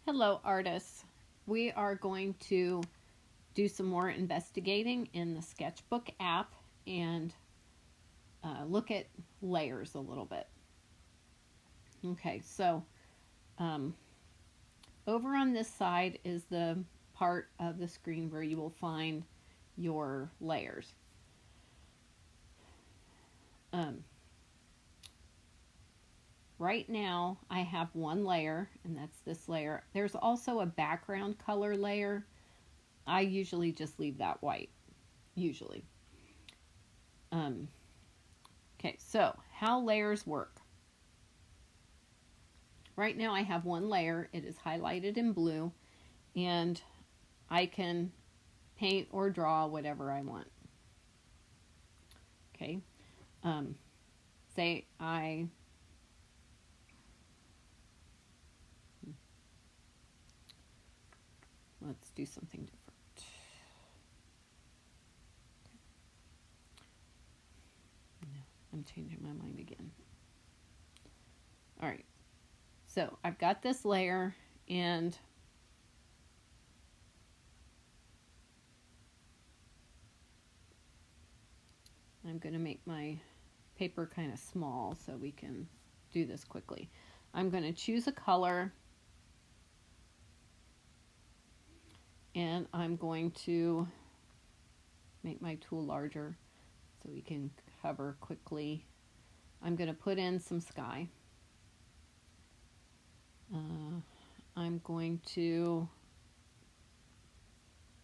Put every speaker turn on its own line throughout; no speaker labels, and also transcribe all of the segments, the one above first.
Hello, artists. We are going to do some more investigating in the Sketchbook app and look at layers a little bit. Okay, so over on this side is the part of the screen where you will find your layers. Right now I have one layer, and that's this layer. There's also a background color layer. I usually just leave that white, usually. Okay, so how layers work. Right now I have one layer. It is highlighted in blue, and I can paint or draw whatever I want. Okay, say let's do something different. No, I'm changing my mind again. All right, so I've got this layer, and I'm going to make my paper kind of small so we can do this quickly. I'm going to choose a color, and I'm going to make my tool larger so we can cover quickly. I'm going to put in some sky. I'm going to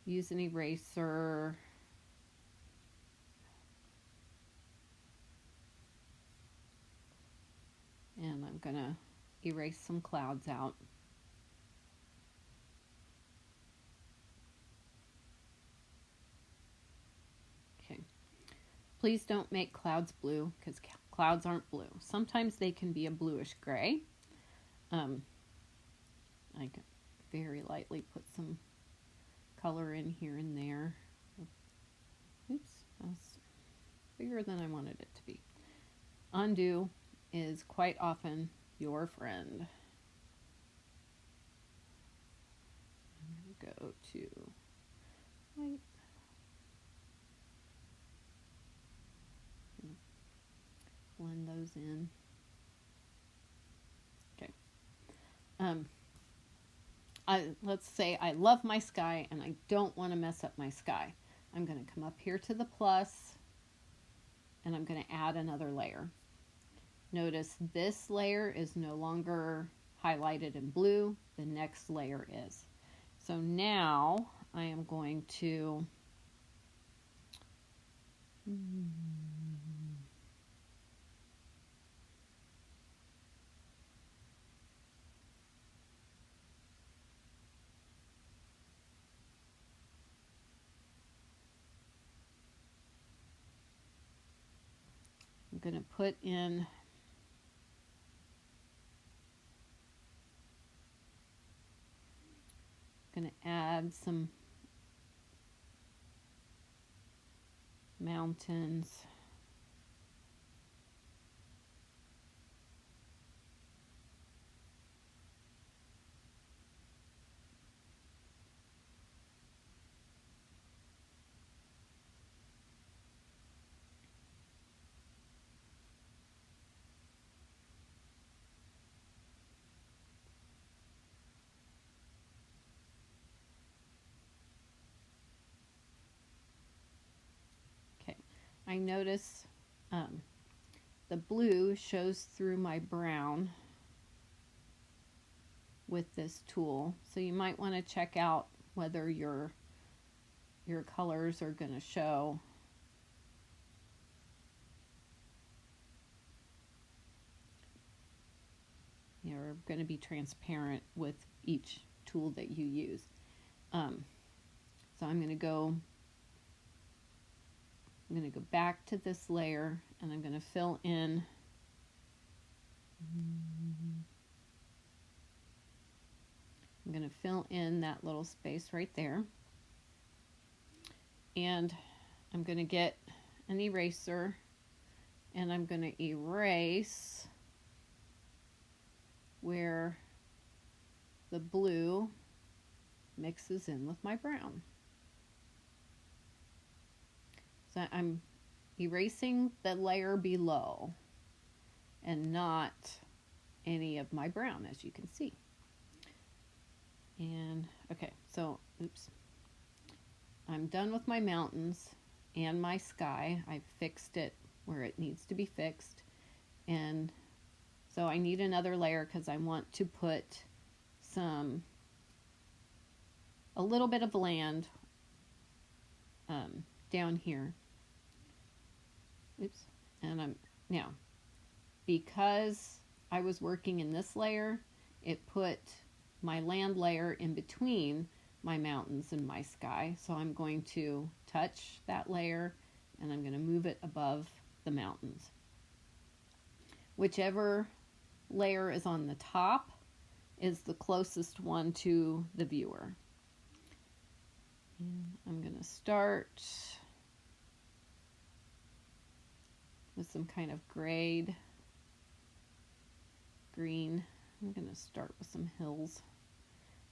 use an eraser. And I'm going to erase some clouds out. Okay. Please don't make clouds blue, because clouds aren't blue. Sometimes they can be a bluish gray. I can very lightly put some color in here and there. Oops, that's bigger than I wanted it to be. Undo is quite often your friend. I'm going to go to white. Blend those in. Okay. Let's say I love my sky and I don't want to mess up my sky. I'm going to come up here to the plus, and I'm going to add another layer. Notice this layer is no longer highlighted in blue. The next layer is. So now I am going to put in going to add some mountains. I notice the blue shows through my brown with this tool, so you might want to check out whether your colors are going to show. You're going to be transparent with each tool that you use. So I'm going to go back to this layer, and I'm going to fill in that little space right there. And I'm going to get an eraser, and I'm going to erase where the blue mixes in with my brown. So I'm erasing the layer below and not any of my brown, as you can see. And okay, so oops, I'm done with my mountains and my sky. I've fixed it where it needs to be fixed, and so I need another layer because I want to put a little bit of land down here. Oops. And now, because I was working in this layer, it put my land layer in between my mountains and my sky. So I'm going to touch that layer and I'm going to move it above the mountains. Whichever layer is on the top is the closest one to the viewer. And I'm going to start with some kind of grayed green. I'm going to start with some hills,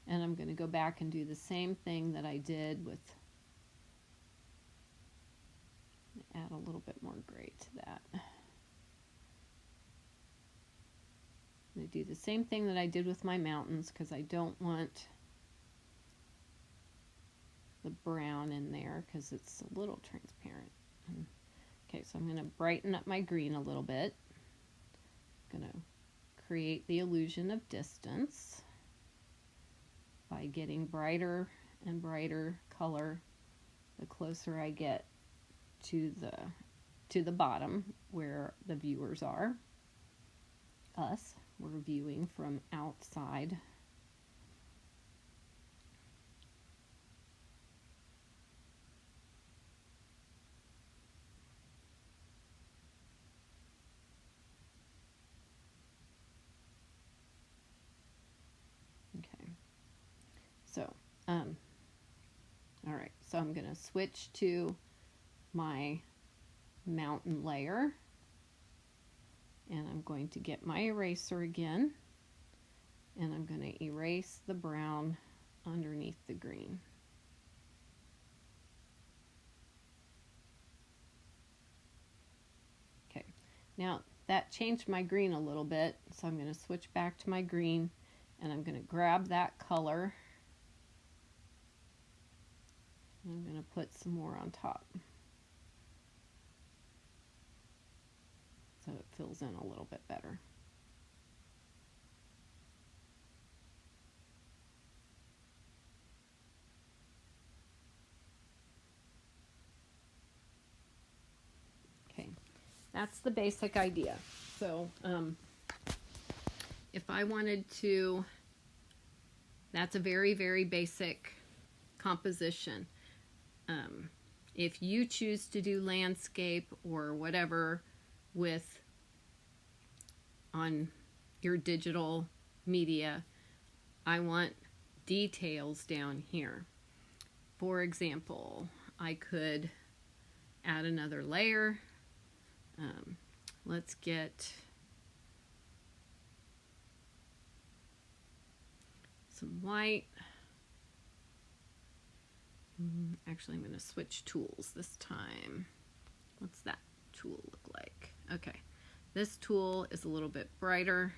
and I'm going to go back and do the same thing that I did with, add a little bit more gray to that. I'm going to do the same thing that I did with my mountains because I don't want the brown in there because it's a little transparent. Okay, so I'm going to brighten up my green a little bit. I'm going to create the illusion of distance by getting brighter and brighter color the closer I get to the bottom where the viewers are. Us, we're viewing from outside. Okay, so all right, so I'm going to switch to my mountain layer, and I'm going to get my eraser again, and I'm going to erase the brown underneath the green. Okay, now that changed my green a little bit, so I'm going to switch back to my green, and I'm going to grab that color, and I'm going to put some more on top so it fills in a little bit better. Okay, that's the basic idea. So if I wanted to, that's a very, very basic composition. If you choose to do landscape or whatever with on your digital media, I want details down here. For example, I could add another layer. Let's get some white. Actually, I'm going to switch tools this time. What's that tool look like? Okay, this tool is a little bit brighter.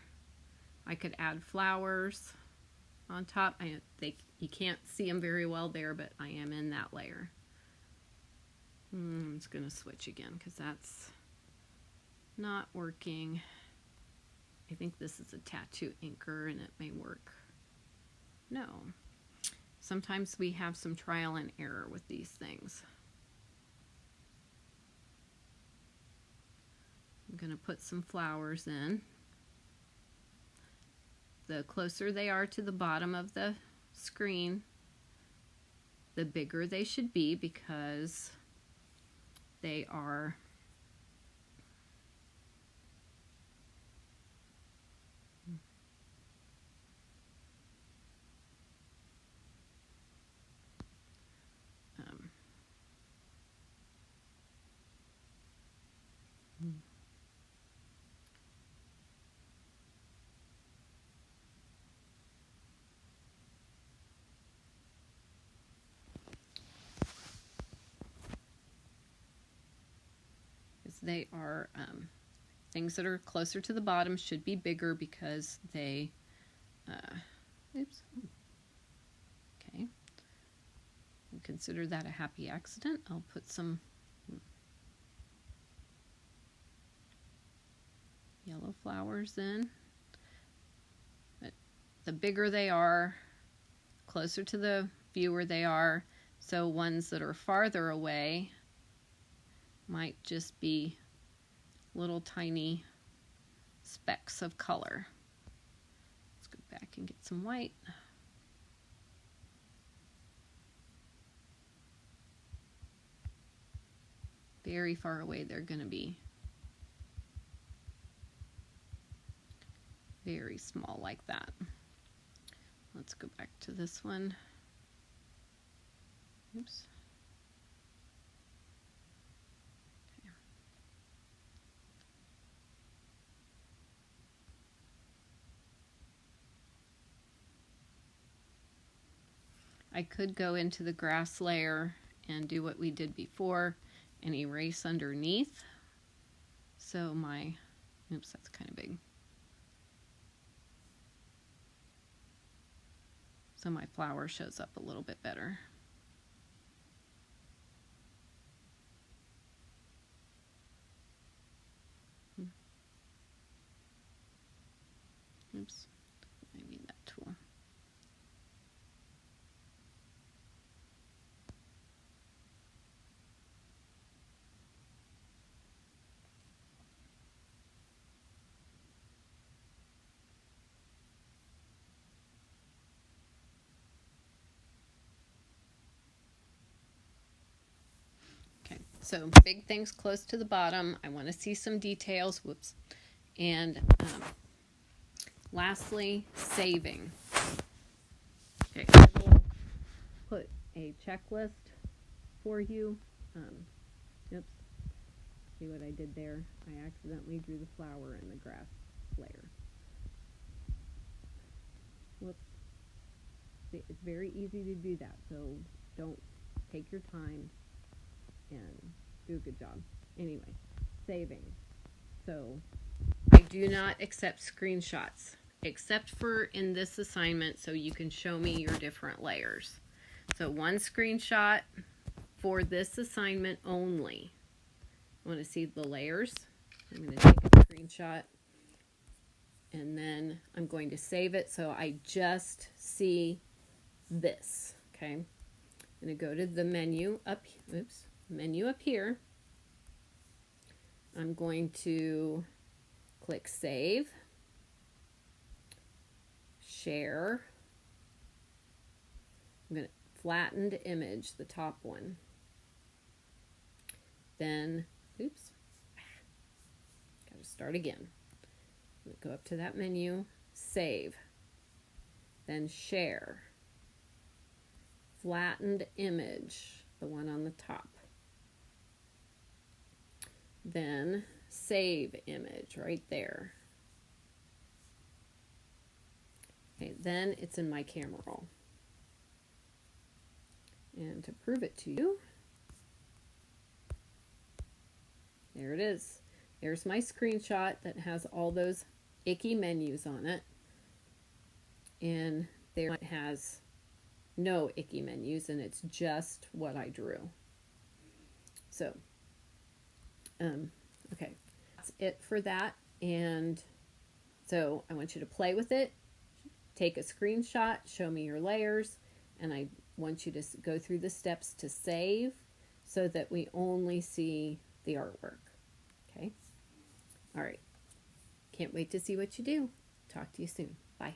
I could add flowers on top. You can't see them very well there, but I am in that layer. I'm just going to switch again because that's not working. I think this is a tattoo inker and it may work. No. Sometimes we have some trial and error with these things. I'm going to put some flowers in. The closer they are to the bottom of the screen, the bigger they should be because they are because they are things that are closer to the bottom should be bigger because they, oops, okay, we'll consider that a happy accident. I'll put some yellow flowers in. But the bigger they are, closer to the viewer they are, so ones that are farther away might just be little tiny specks of color. Let's go back and get some white. Very far away they're going to be very small like that. Let's go back to this one. Oops. Okay. I could go into the grass layer and do what we did before and erase underneath. So my, oops, that's kind of big. So my flower shows up a little bit better. Oops, I need that tool. So big things close to the bottom. I want to see some details. Whoops. And lastly, saving. Okay, I will put a checklist for you. Oops. See what I did there? I accidentally drew the flower in the grass layer. Whoops. See, it's very easy to do that, so don't take your time and do a good job. Anyway, saving. So I do not accept screenshots except for in this assignment so you can show me your different layers. So one screenshot for this assignment only. I want to see the layers. I'm going to take a screenshot and then I'm going to save it so I just see this. Okay, I'm going to go to the menu up, oops, menu up here. I'm going to click Save, Share. I'm going to flattened image, the top one. Then, oops, got to start again. Go up to that menu, Save, then Share, flattened image, the one on the top. Then Save Image right there. Okay, then it's in my camera roll. And to prove it to you, there it is. There's my screenshot that has all those icky menus on it. And there it has no icky menus, and it's just what I drew. So, okay, that's it for that. And so I want you to play with it, take a screenshot, show me your layers, and I want you to go through the steps to save so that we only see the artwork. Okay? All right. Can't wait to see what you do. Talk to you soon. Bye.